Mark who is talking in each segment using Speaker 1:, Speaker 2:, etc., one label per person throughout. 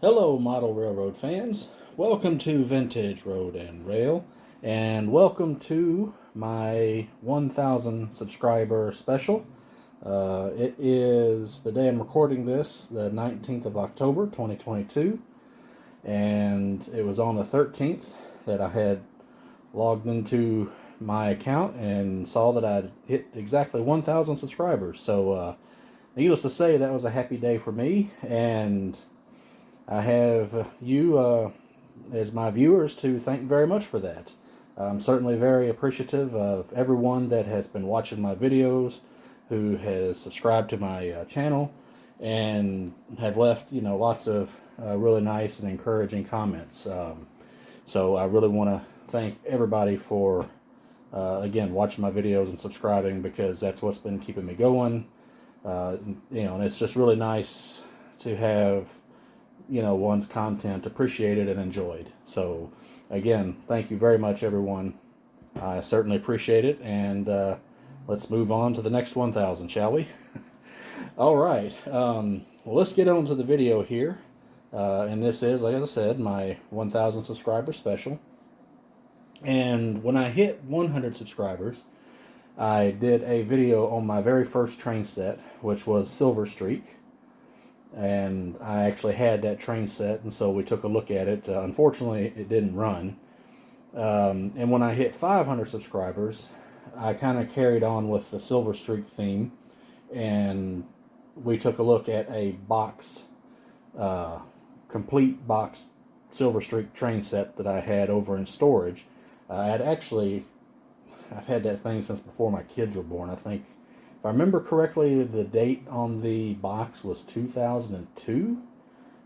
Speaker 1: Hello, model railroad fans. Welcome to Vintage Road and Rail, and welcome to my 1,000 subscriber special. It is the day I'm recording this, the 19th of October, 2022, and it was on the 13th that I had logged into my account and saw that I'd hit exactly 1,000 subscribers. So, needless to say, that was a happy day for me, and I have you as my viewers to thank very much for that. I'm certainly very appreciative of everyone that has been watching my videos, who has subscribed to my channel, and have left lots of really nice and encouraging comments. So I really want to thank everybody for again watching my videos and subscribing, because that's what's been keeping me going. And it's just really nice to have one's content appreciated and enjoyed. So again, thank you very much, everyone. I certainly appreciate it, and let's move on to the next 1,000, shall we? All right, well, let's get on to the video here, and this is, like I said, my 1,000 subscriber special. And when I hit 100 subscribers, I did a video on my very first train set, which was Silver Streak. And I actually had that train set, and so we took a look at it. Unfortunately, it didn't run. And when I hit 500 subscribers, I kind of carried on with the Silver Streak theme, and we took a look at a boxed, complete boxed Silver Streak train set that I had over in storage. I've had that thing since before my kids were born. I think, if I remember correctly, the date on the box was 2002.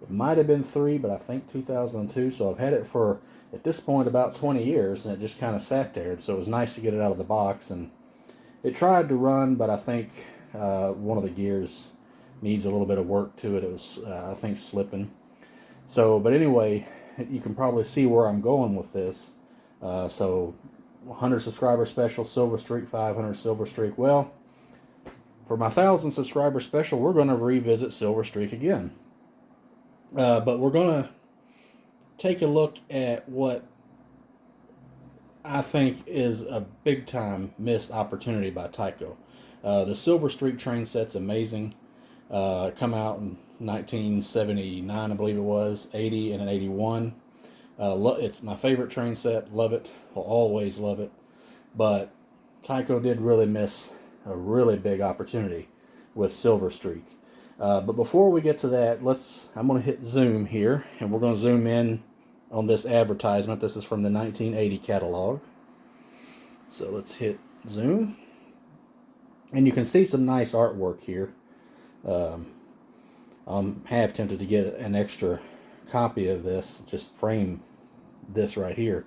Speaker 1: It might have been 3, but I think 2002. So I've had it for, at this point, about 20 years, and it just kind of sat there. So it was nice to get it out of the box. And it tried to run, but I think one of the gears needs a little bit of work to it. It was, I think, slipping. So, but anyway, you can probably see where I'm going with this. So 100 subscriber special, Silver Streak, 500 Silver Streak. Well, for my 1,000 subscriber special, we're going to revisit Silver Streak again. But we're going to take a look at what I think is a big time missed opportunity by Tyco. The Silver Streak train set's amazing. Come out in 1979, I believe it was, 80 and an 81. It's my favorite train set. Love it. Will always love it. But Tyco did really miss a really big opportunity with Silver Streak. But before we get to that, I'm going to hit zoom here, and we're going to zoom in on this advertisement. This is from the 1980 catalog. So let's hit zoom. And you can see some nice artwork here. I'm half tempted to get an extra copy of this, just frame this right here.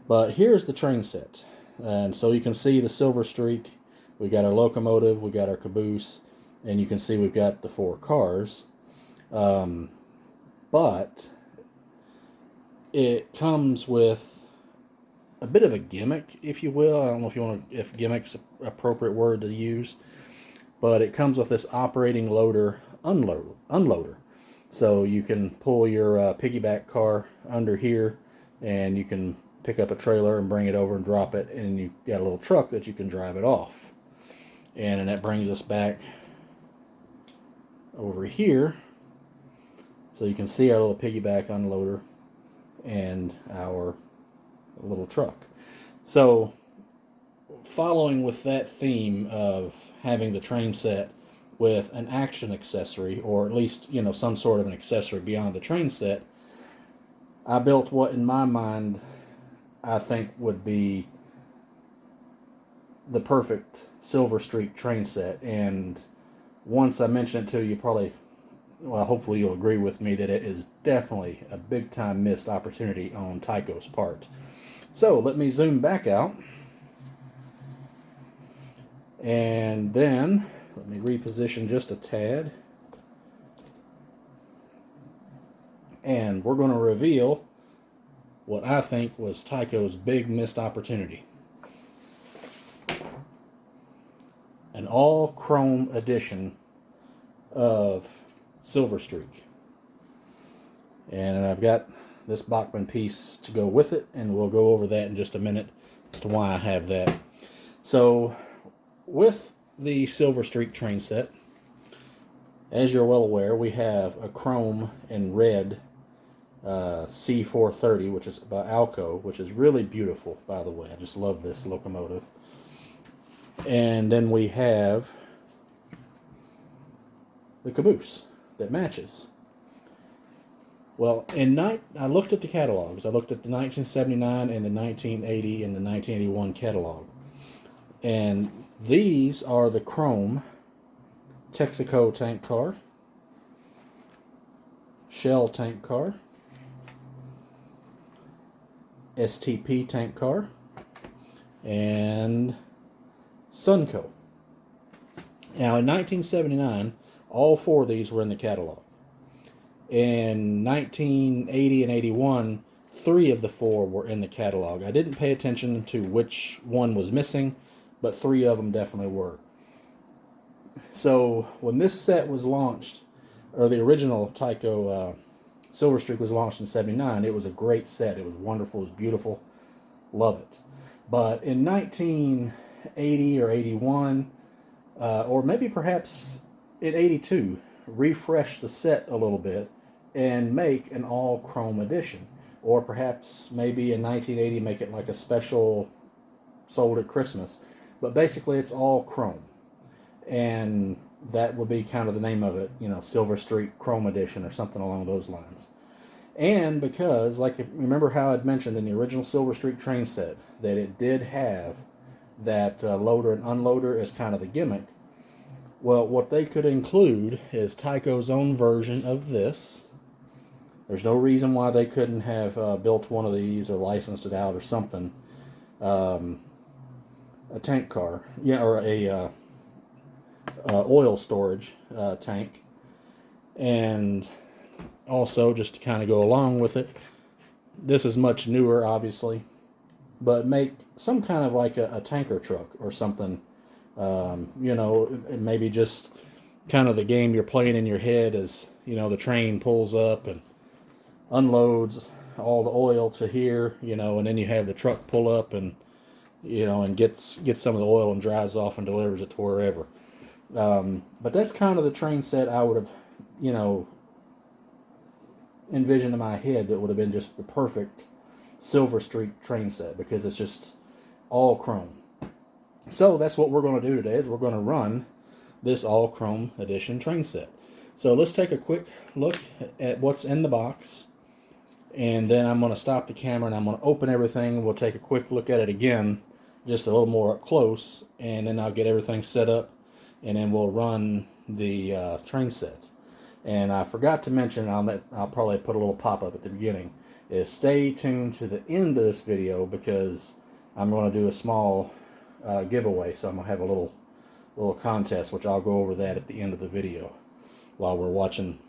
Speaker 1: But here's the train set. And so you can see the Silver Streak. We got our locomotive, we got our caboose, and you can see we've got the 4 cars. But it comes with a bit of a gimmick, if you will. I don't know if gimmick's an appropriate word to use, but it comes with this operating loader unloader. So you can pull your piggyback car under here, and you can pick up a trailer and bring it over and drop it, and you got a little truck that you can drive it off. And that brings us back over here, so you can see our little piggyback unloader and our little truck. So following with that theme of having the train set with an action accessory, or at least some sort of an accessory beyond the train set, I built what in my mind I think would be the perfect Silver Streak train set. And once I mention it to you, hopefully you'll agree with me that it is definitely a big time missed opportunity on Tyco's part. So let me zoom back out, and then let me reposition just a tad, and we're going to reveal what I think was Tyco's big missed opportunity. An all chrome edition of Silver Streak. And I've got this Bachmann piece to go with it, and we'll go over that in just a minute as to why I have that. So with the Silver Streak train set, as you're well aware, we have a chrome and red C430, which is by Alco, which is really beautiful, by the way. I just love this locomotive. And then we have the caboose that matches. Well, I looked at the catalogs. I looked at the 1979 and the 1980 and the 1981 catalog. And these are the chrome Texaco tank car, Shell tank car, STP tank car, and Sunco. Now, in 1979, all four of these were in the catalog. In 1980 and 81, three of the four were in the catalog. I didn't pay attention to which one was missing, but three of them definitely were. So when this set was launched, or the original Tyco Silver Streak was launched in 79, it was a great set. It was wonderful. It was beautiful. Love it. But in 1980 or 81, or maybe perhaps in 82, refresh the set a little bit and make an all chrome edition. Or perhaps maybe in 1980 make it like a special sold at Christmas. But basically it's all chrome. And that would be kind of the name of it, you know, Silver Streak Chrome Edition or something along those lines. And because, like, remember how I'd mentioned in the original Silver Streak train set that it did have that loader and unloader as kind of the gimmick. Well, what they could include is Tyco's own version of this. There's no reason why they couldn't have built one of these or licensed it out or something. A tank car, yeah, or a oil storage tank. And also, just to kind of go along with it, this is much newer, obviously, but make some kind of like a tanker truck or something. You know, maybe just kind of the game you're playing in your head as, you know, the train pulls up and unloads all the oil to here, you know, and then you have the truck pull up and, you know, and gets some of the oil and drives off and delivers it to wherever. But that's kind of the train set I would have, you know, envisioned in my head. That would have been just the perfect Silver Streak train set because it's just all chrome. So that's what we're going to do today is we're going to run this all chrome edition train set. So let's take a quick look at what's in the box. And then I'm going to stop the camera and I'm going to open everything. We'll take a quick look at it again, just a little more up close. And then I'll get everything set up. And then we'll run the train set. And I forgot to mention, I'll probably put a little pop-up at the beginning, is stay tuned to the end of this video because I'm going to do a small giveaway. So I'm going to have a little contest, which I'll go over that at the end of the video while we're watching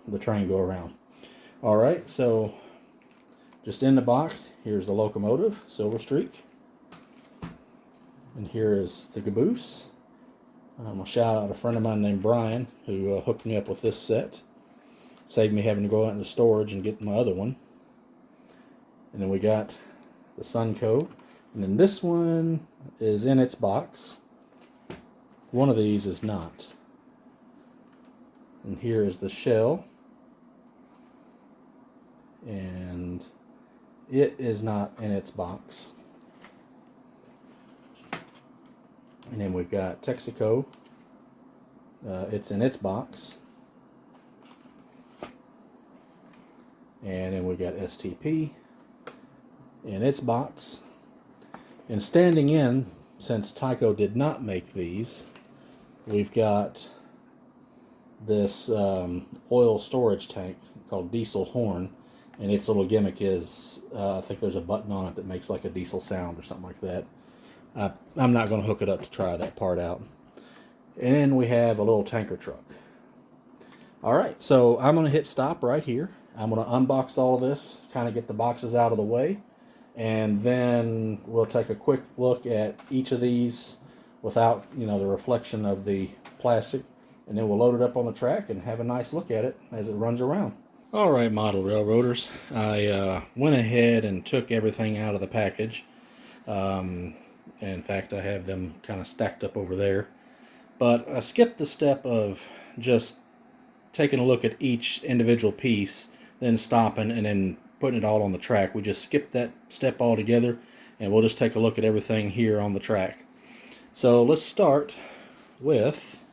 Speaker 1: the train go around. Alright, so just in the box, here's the locomotive, Silver Streak. And here is the caboose. I'm going to shout out a friend of mine named Brian who hooked me up with this set. Saved me having to go out into storage and get my other one. And then we got the Sunco. And then this one is in its box. One of these is not. And here is the shell. And it is not in its box. And then we've got Texaco. It's in its box. And then we've got STP in its box. And standing in, since Tyco did not make these, we've got this oil storage tank called Diesel Horn. And its little gimmick is, I think there's a button on it that makes like a diesel sound or something like that. I'm not going to hook it up to try that part out. And then we have a little tanker truck. Alright, so I'm going to hit stop right here. I'm going to unbox all of this, kind of get the boxes out of the way. And then we'll take a quick look at each of these without, you know, the reflection of the plastic. And then we'll load it up on the track and have a nice look at it as it runs around. Alright, model railroaders, I went ahead and took everything out of the package. In fact, I have them kind of stacked up over there. But I skipped the step of just taking a look at each individual piece, then stopping and then putting it all on the track. We just skipped that step altogether, and we'll just take a look at everything here on the track. So let's start with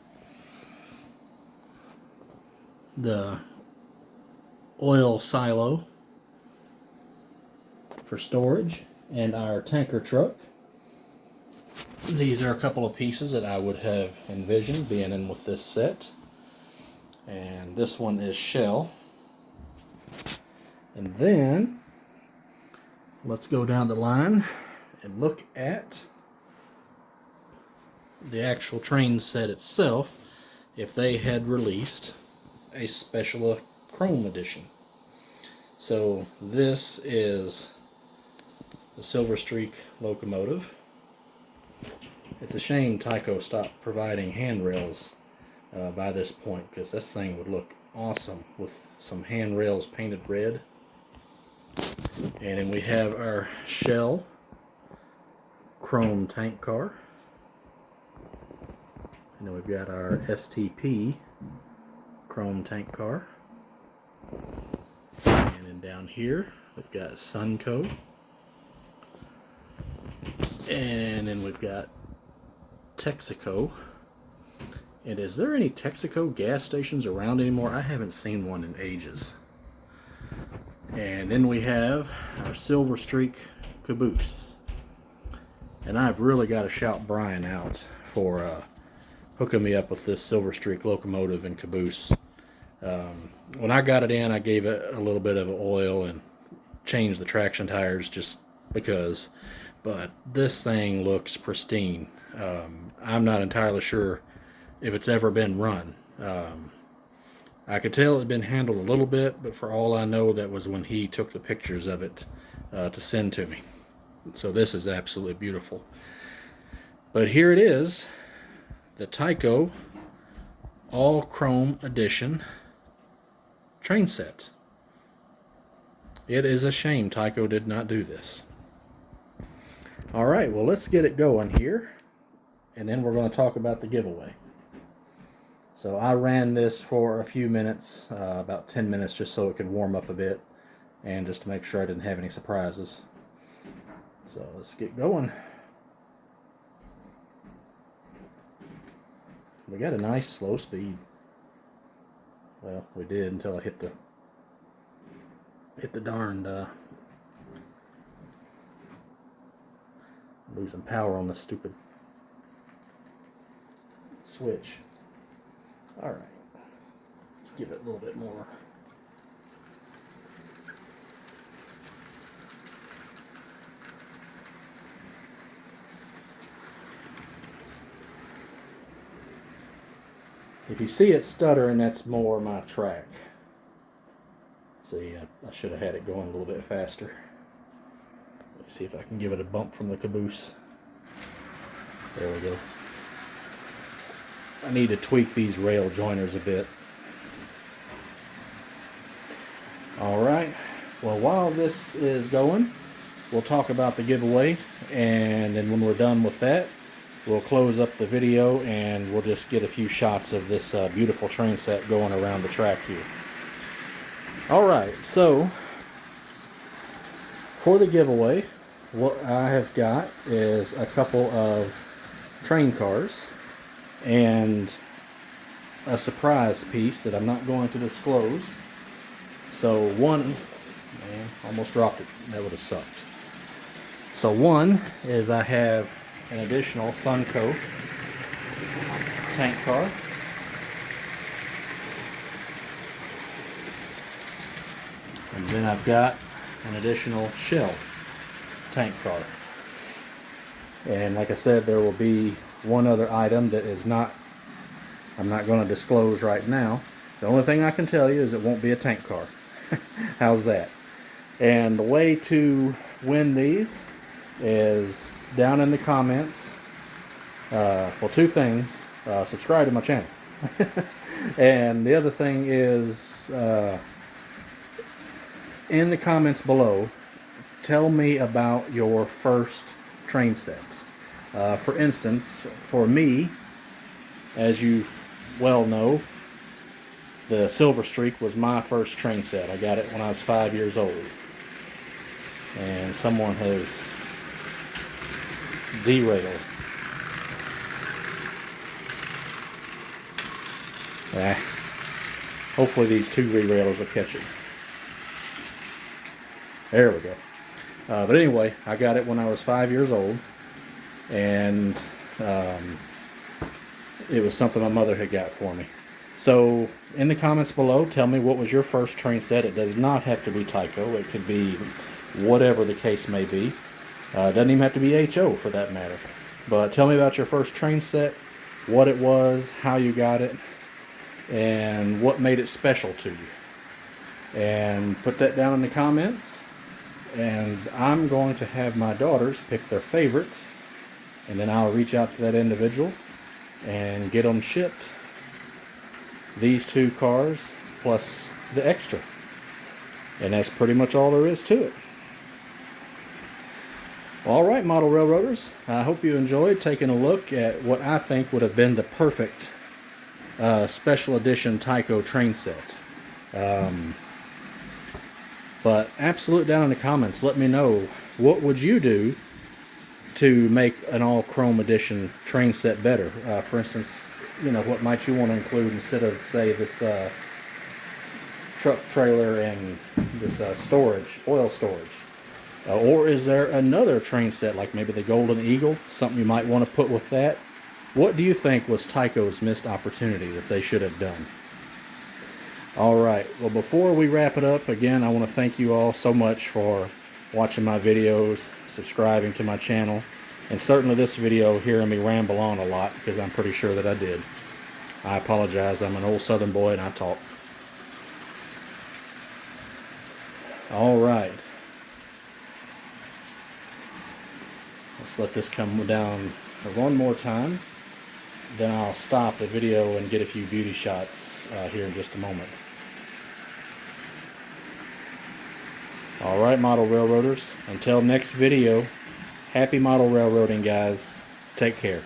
Speaker 1: the oil silo for storage and our tanker truck. These are a couple of pieces that I would have envisioned being in with this set. And this one is shell. And then let's go down the line and look at the actual train set itself, if they had released a special chrome edition. So this is the Silver Streak locomotive. It's a shame Tyco stopped providing handrails by this point, because this thing would look awesome with some handrails painted red. And then we have our shell chrome tank car. And then we've got our STP chrome tank car. And then down here we've got Sunco. And then we've got Texaco. And is there any Texaco gas stations around anymore? I haven't seen one in ages. And then we have our Silver Streak caboose. And I've really got to shout Brian out for hooking me up with this Silver Streak locomotive and caboose. When I got it in, I gave it a little bit of oil and changed the traction tires just because. But this thing looks pristine. I'm not entirely sure if it's ever been run. I could tell it had been handled a little bit, but for all I know, that was when he took the pictures of it to send to me. So this is absolutely beautiful. But here it is, the Tyco all chrome edition train set. It is a shame Tyco did not do this. Alright, well, let's get it going here, and then we're going to talk about the giveaway. So I ran this for a few minutes, about 10 minutes, just so it could warm up a bit, and just to make sure I didn't have any surprises. So let's get going. We got a nice slow speed. Well, we did until I hit the darned losing power on this stupid switch. Alright, let's give it a little bit more. If you see it stuttering, that's more my track. See, I should have had it going a little bit faster. Let me see if I can give it a bump from the caboose. There we go. I need to tweak these rail joiners a bit. Alright, well, while this is going, we'll talk about the giveaway, and then when we're done with that, we'll close up the video and we'll just get a few shots of this beautiful train set going around the track here. Alright, so for the giveaway, what I have got is a couple of train cars and a surprise piece that I'm not going to disclose. So one, man, almost dropped it. That would have sucked. So one is I have an additional Sunco tank car. And then I've got an additional Shell tank car. And like I said, there will be one other item that is not, I'm not going to disclose right now. The only thing I can tell you is it won't be a tank car. How's that? And the way to win these is down in the comments. Well, two things. Subscribe to my channel. And the other thing is in the comments below, tell me about your first train sets. For instance, for me, as you well know, the Silver Streak was my first train set. I got it when I was 5 years old. And someone has derailed. Hopefully these two derailers will catch it. There we go. But anyway, I got it when I was 5 years old. And it was something my mother had got for me. So in the comments below, tell me what was your first train set. It does not have to be Tyco. It could be whatever the case may be. It doesn't even have to be HO for that matter. But tell me about your first train set, what it was, how you got it, and what made it special to you. And put that down in the comments. And I'm going to have my daughters pick their favorite. And then I'll reach out to that individual and get them shipped. These two cars plus the extra. And that's pretty much all there is to it. Alright, model railroaders, I hope you enjoyed taking a look at what I think would have been the perfect special edition Tyco train set. But absolutely down in the comments, let me know, what would you do to make an all chrome edition train set better? For instance, you know, what might you want to include instead of, say, this truck trailer and this storage, oil storage? Or is there another train set, like maybe the Golden Eagle, something you might want to put with that? What do you think was Tyco's missed opportunity that they should have done? Alright, well, before we wrap it up, again, I want to thank you all so much for watching my videos, subscribing to my channel, and certainly this video hearing me ramble on a lot, because I'm pretty sure that I did. I apologize, I'm an old southern boy and I talk. Alright. Let's let this come down one more time. Then I'll stop the video and get a few beauty shots here in just a moment. Alright, model railroaders, until next video, happy model railroading, guys. Take care.